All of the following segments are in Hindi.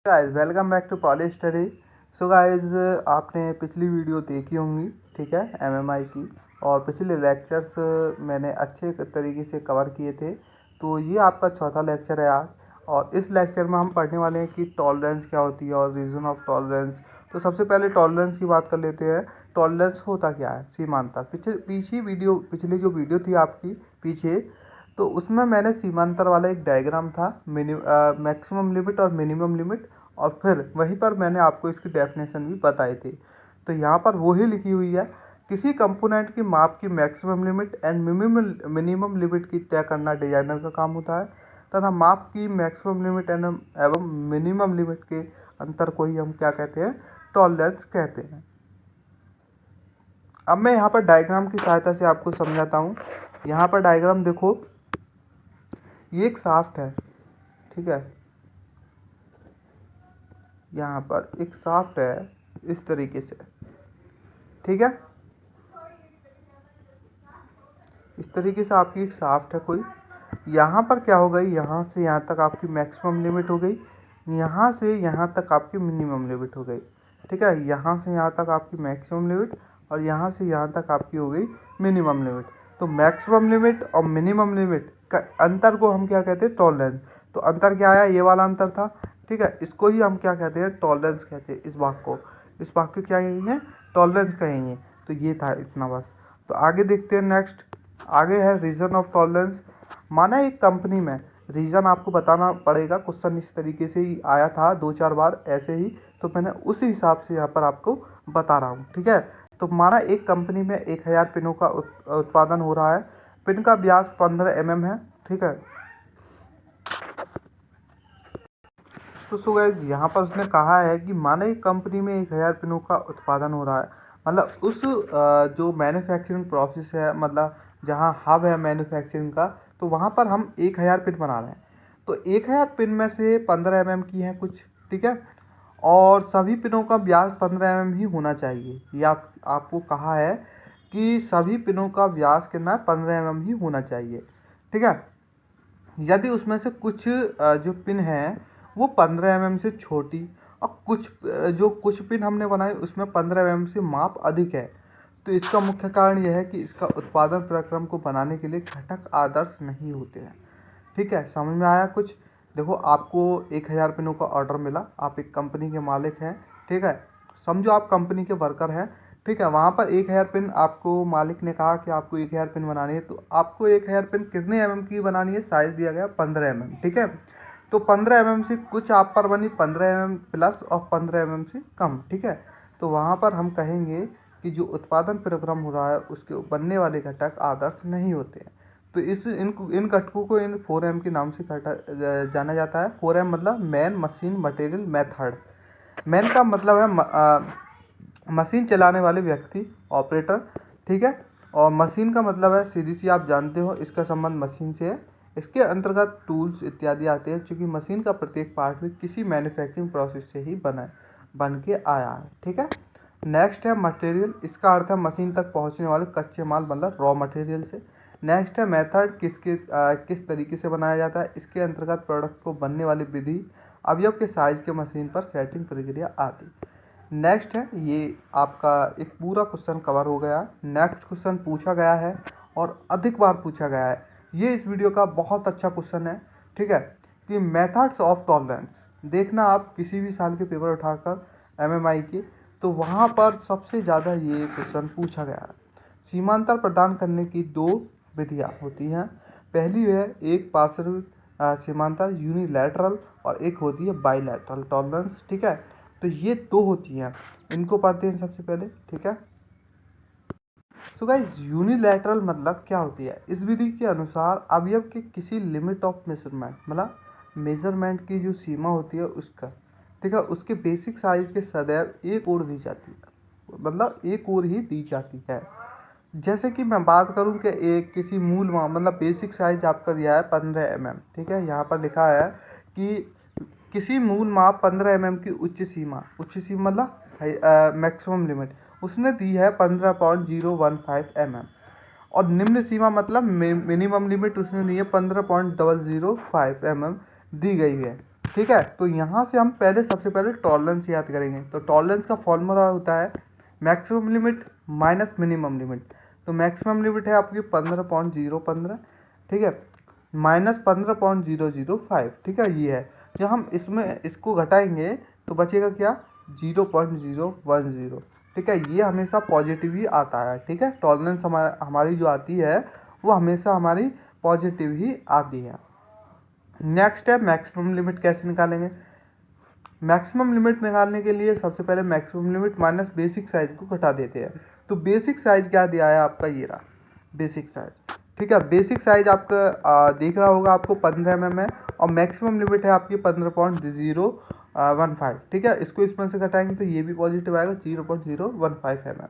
Guys welcome back to Poly Study. So guys आपने पिछली वीडियो देखी होंगी, ठीक है, एमएमआई की। और पिछले लेक्चर्स मैंने अच्छे तरीके से कवर किए थे। तो ये आपका चौथा लेक्चर है आज। और इस लेक्चर में हम पढ़ने वाले हैं कि टॉलरेंस क्या होती है और रीजन ऑफ टॉलरेंस। तो सबसे पहले टॉलरेंस की बात कर लेते हैं। टॉलरेंस होता क्या है? सीमांतर। पिछली जो वीडियो थी आपकी पीछे, तो उसमें मैंने सीमांतर वाला एक डायग्राम था, मैक्सिमम लिमिट और मिनिमम लिमिट, और फिर वहीं पर मैंने आपको इसकी डेफिनेशन भी बताई थी। तो यहाँ पर वही लिखी हुई है, किसी कंपोनेंट की माप की maximum limit and minimum limit की तय करना डिजाइनर का काम होता है, तथा माप की मैक्सिमम लिमिट एवं मिनिमम लिमिट के अंतर को ही हम क्या कहते हैं? टॉलरेंस कहते हैं। अब मैं यहाँ पर डायग्राम की सहायता से आपको समझाता हूँ। यहाँ पर डायग्राम देखो, ये एक शाफ्ट है, ठीक है। यहाँ पर एक शाफ्ट है इस तरीके से, ठीक है। इस तरीके से आपकी एक शाफ्ट है कोई। यहाँ पर क्या हो गई, यहाँ से यहाँ तक आपकी मैक्सिमम लिमिट हो गई, यहाँ से यहाँ तक आपकी मिनिमम लिमिट हो गई, ठीक है। यहाँ से यहाँ तक आपकी मैक्सिमम लिमिट और यहाँ से यहाँ तक आपकी हो गई मिनिमम लिमिट। तो मैक्सिमम लिमिट और मिनिमम लिमिट का अंतर को हम क्या कहते हैं? टॉलरेंस। तो अंतर क्या आया? ये वाला अंतर था, ठीक है। इसको ही हम क्या कहते हैं? टॉलरेंस कहते हैं। इस भाग को क्या कहेंगे? टॉलरेंस कहेंगे। तो ये था इतना बस। तो आगे देखते हैं नेक्स्ट। आगे है रीजन ऑफ टॉलरेंस। माना एक कंपनी में रीजन आपको बताना पड़ेगा। क्वेश्चन इस तरीके से ही आया था 2-4 बार ऐसे ही, तो मैंने उसी हिसाब से यहाँ पर आपको बता रहा हूँ, ठीक है। तो माना एक कंपनी में 1000 पिनों का उत्पादन हो रहा है। पिन का व्यास 15 mm है, ठीक है। तो सो गाइस यहाँ पर उसने कहा है कि माना एक कंपनी में 1000 पिनों का उत्पादन हो रहा है। मतलब उस जो मैन्युफैक्चरिंग प्रोसेस है, मतलब जहाँ हब है मैन्युफैक्चरिंग का, तो वहाँ पर हम 1000 पिन बना रहे हैं। तो 1000 पिन में से 15 mm की है कुछ, ठीक है। और सभी पिनों का व्यास 15 mm ही होना चाहिए। या आपको कहा है कि सभी पिनों का व्यास कितना है? 15 mm ही होना चाहिए, ठीक है। यदि उसमें से कुछ जो पिन है वो 15 mm से छोटी, और कुछ पिन हमने बनाए उसमें 15 mm से माप अधिक है, तो इसका मुख्य कारण यह है कि इसका उत्पादन प्रक्रम को बनाने के लिए घटक आदर्श नहीं होते हैं, ठीक है। समझ में आया कुछ? देखो, आपको 1000 पिनों का ऑर्डर मिला, आप एक कंपनी के मालिक हैं, ठीक है। समझो आप कंपनी के वर्कर हैं, ठीक है। वहाँ पर 1000 पिन आपको मालिक ने कहा कि आपको 1000 पिन बनानी है। तो आपको 1000 पिन कितने mm की बनानी है? साइज दिया गया 15 mm, ठीक है। तो 15 mm से कुछ आप पर बनी 15 mm प्लस और 15 mm से कम, ठीक है। तो वहाँ पर हम कहेंगे कि जो उत्पादन प्रक्रम हो रहा है उसके बनने वाले घटक आदर्श नहीं होते हैं। तो इन घटकों को इन 4M के नाम से जाना जाता है। 4M मतलब man, machine, material, method. Man का मतलब है मशीन चलाने वाले व्यक्ति, ऑपरेटर, ठीक है। और मशीन का मतलब है, सीधी सी आप जानते हो, इसका संबंध मशीन से है। इसके अंतर्गत टूल्स इत्यादि आते हैं, क्योंकि मशीन का प्रत्येक पार्ट भी किसी मैन्युफैक्चरिंग प्रोसेस से ही बन के आया है, ठीक है। नेक्स्ट है मटेरियल। इसका अर्थ है मशीन तक पहुंचने वाले कच्चे माल, मतलब रॉ मटेरियल से। नेक्स्ट है मेथड। किस तरीके से बनाया जाता है? इसके अंतर्गत प्रोडक्ट को बनने वाली विधि, अवयव के साइज के मशीन पर सेटिंग प्रक्रिया आदि। नेक्स्ट है, ये आपका एक पूरा क्वेश्चन कवर हो गया। नेक्स्ट क्वेश्चन पूछा गया है और अधिक बार पूछा गया है। ये इस वीडियो का बहुत अच्छा क्वेश्चन है, ठीक है, कि मेथड्स ऑफ टॉलरेंस। देखना आप किसी भी साल के पेपर उठाकर एमएमआई के, तो वहाँ पर सबसे ज़्यादा ये क्वेश्चन पूछा गया है। सीमांतर प्रदान करने की 2 विधियाँ होती हैं। पहली है एक पार्श्व सीमांतर यूनिलैटरल, और एक होती है बाईलैटरल टॉलरेंस, ठीक है। तो ये 2 होती हैं, इनको पढ़ते हैं सबसे पहले, ठीक है। सो गाइस यूनिलैटरल मतलब क्या होती है? इस विधि के अनुसार अवयव के किसी लिमिट ऑफ मेजरमेंट, मतलब मेजरमेंट की जो सीमा होती है उसका, ठीक है, उसके बेसिक साइज के सदैव एक ओर दी जाती है, मतलब एक ओर ही दी जाती है। जैसे कि मैं बात करूं कि एक किसी मतलब बेसिक साइज आपका दिया है 15 mm, ठीक है। यहाँ पर लिखा है कि किसी मूल माप 15 mm की उच्च सीमा मतलब मैक्सिमम लिमिट उसने दी है 15.015 mm, और निम्न सीमा मतलब मिनिमम लिमिट उसने दी है 15.005 mm दी गई है, ठीक है। तो यहाँ से हम पहले सबसे पहले टॉलरेंस याद करेंगे। तो टॉलरेंस का फॉर्मूला होता है maximum limit minus minimum limit. तो मैक्सिमम लिमिट है आपकी 15.015, ठीक है, माइनस 15.005, ठीक है, ये है। जब हम इसमें इसको घटाएंगे तो बचेगा क्या, 0.010, ठीक है। ये हमेशा पॉजिटिव ही आता है, ठीक है। टॉलरेंस हमारी जो आती है वो हमेशा हमारी पॉजिटिव ही आती है। नेक्स्ट है मैक्सिमम लिमिट कैसे निकालेंगे। मैक्सिमम लिमिट निकालने के लिए सबसे पहले maximum limit minus basic size को घटा देते हैं। तो बेसिक साइज क्या दिया है आपका, ये रहा बेसिक साइज, ठीक है। बेसिक साइज आपका दिख रहा होगा आपको 15 mm है, और मैक्सिमम लिमिट है आपकी 15.015, ठीक है। इसको इसमें से घटाएंगे तो ये भी पॉजिटिव आएगा 0.015 mm।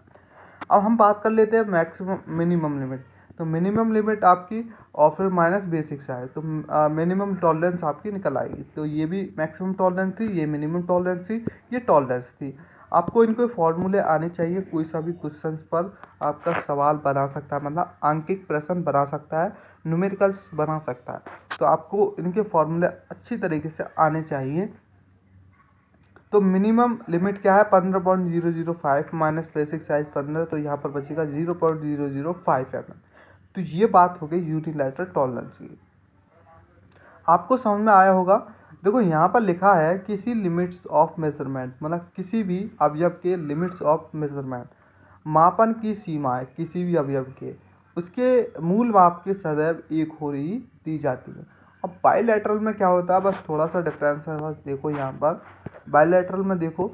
अब हम बात कर लेते हैं मैक्सिमम मिनिमम लिमिट। तो मिनिमम लिमिट आपकी और फिर माइनस बेसिक साइज, तो मिनिमम टॉलरेंस आपकी निकल आएगी। तो ये भी मैक्सिमम टॉलरेंस थी, ये मिनिमम टॉलरेंस थी, ये टॉलरेंस थी। आपको इनके फॉर्मूले आने चाहिए, कोई सा भी क्वेश्चन पर आपका सवाल बना सकता है, मतलब आंकिक प्रश्न बना सकता है, न्यूमेरिकल्स बना सकता है। तो आपको इनके फॉर्मूले अच्छी तरीके से आने चाहिए। तो मिनिमम लिमिट क्या है, 15.005 माइनस बेसिक साइज 15, तो यहाँ पर बचेगा 0.005 mm। तो ये बात हो गई यूनिलैटरल टॉलरेंस की। आपको समझ में आया होगा। देखो यहाँ पर लिखा है किसी लिमिट्स ऑफ मेजरमेंट, मतलब किसी भी अवयव के लिमिट्स ऑफ मेजरमेंट, मापन की सीमाएं किसी भी अवयव के, उसके मूल माप के सदैव एक हो रही दी जाती है। अब बायलैटरल में क्या होता है, बस थोड़ा सा डिफरेंस है। बस देखो यहाँ पर बायलैटरल में देखो,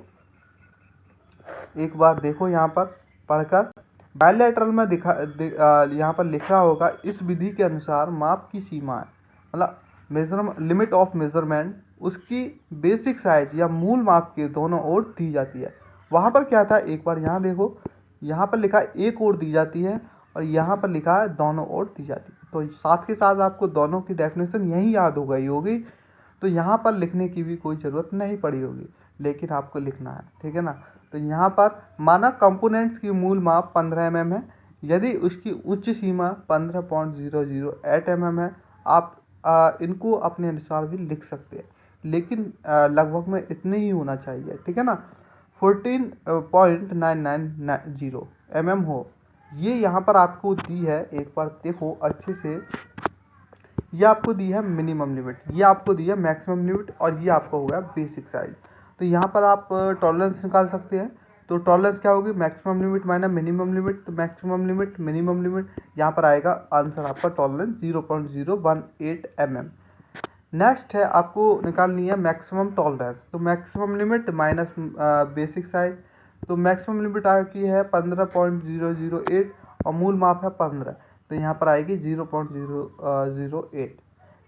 एक बार देखो यहाँ पर पढ़कर। बायलैटरल में यहाँ पर लिखा होगा इस विधि के अनुसार माप की सीमाएं, मतलब लिमिट ऑफ मेजरमेंट, उसकी बेसिक साइज या मूल माप के दोनों ओर दी जाती है। वहाँ पर क्या था, एक बार यहाँ देखो, यहाँ पर लिखा है एक ओर दी जाती है, और यहाँ पर लिखा है दोनों ओर दी जाती है। तो साथ के साथ आपको दोनों की डेफिनेशन यही याद हो गई होगी, तो यहाँ पर लिखने की भी कोई ज़रूरत नहीं पड़ी होगी, लेकिन आपको लिखना है, ठीक है ना। तो यहाँ पर माना कंपोनेंट्स की मूल माप 15 mm है, यदि उसकी उच्च सीमा 15.008 mm है। आप इनको अपने अनुसार भी लिख सकते हैं, लेकिन लगभग में इतने ही होना चाहिए, ठीक है ना। 14.990 mm हो, ये यहाँ पर आपको दी है, एक बार देखो अच्छे से। ये आपको दी है मिनिमम लिमिट, ये आपको दी है मैक्सिमम लिमिट, और ये आपका हो गया बेसिक साइज। तो यहाँ पर आप टॉलरेंस निकाल सकते हैं। तो टॉलरेंस क्या होगी, maximum limit minus minimum limit, तो मैक्सिमम लिमिट मिनिमम लिमिट, यहाँ पर आएगा आंसर आपका टॉलरेंस 0.018 mm। नेक्स्ट है आपको निकालनी है मैक्सिमम टॉलरेंस। तो maximum limit minus basic size, तो मैक्सिमम लिमिट आपकी है 15.008 और मूल माप है 15, तो यहाँ पर आएगी 0.008।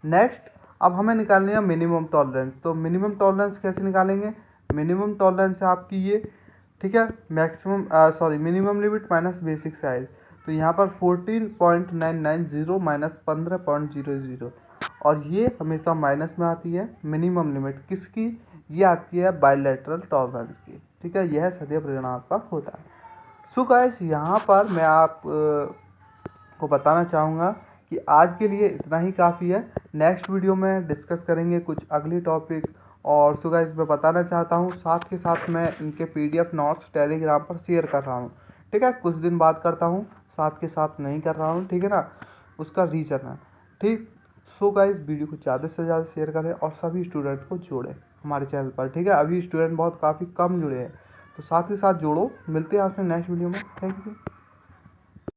नेक्स्ट अब हमें निकालनी है मिनिमम टॉलरेंस। तो मिनिमम टॉलरेंस कैसे निकालेंगे, मिनिमम टॉलरेंस है आपकी ये, ठीक है, minimum limit minus basic size. तो यहाँ पर 14.990 माइनस 15.00, और ये हमेशा माइनस में आती है। मिनिमम लिमिट किसकी, ये आती है बायलैटरल टॉलरेंस की, ठीक है। यह सदैव ऋणात्मक होता है। सो गाइस, यहाँ पर मैं आप को बताना चाहूँगा कि आज के लिए इतना ही काफ़ी है। नेक्स्ट वीडियो में डिस्कस करेंगे कुछ अगली टॉपिक। और सो गाइस, मैं बताना चाहता हूँ साथ के साथ मैं इनके PDF नोट्स टेलीग्राम पर शेयर कर रहा हूँ, ठीक है। कुछ दिन बाद करता हूँ, साथ के साथ नहीं कर रहा हूँ, ठीक है ना, उसका रीज़न है, ठीक। सो गाइस, वीडियो को ज़्यादा से ज़्यादा शेयर करें और सभी स्टूडेंट को जोड़ें हमारे चैनल पर, ठीक है। अभी स्टूडेंट बहुत काफ़ी कम जुड़े हैं, तो साथ ही साथ जोड़ो। मिलते हैं आपसे नेक्स्ट वीडियो में। Thank you.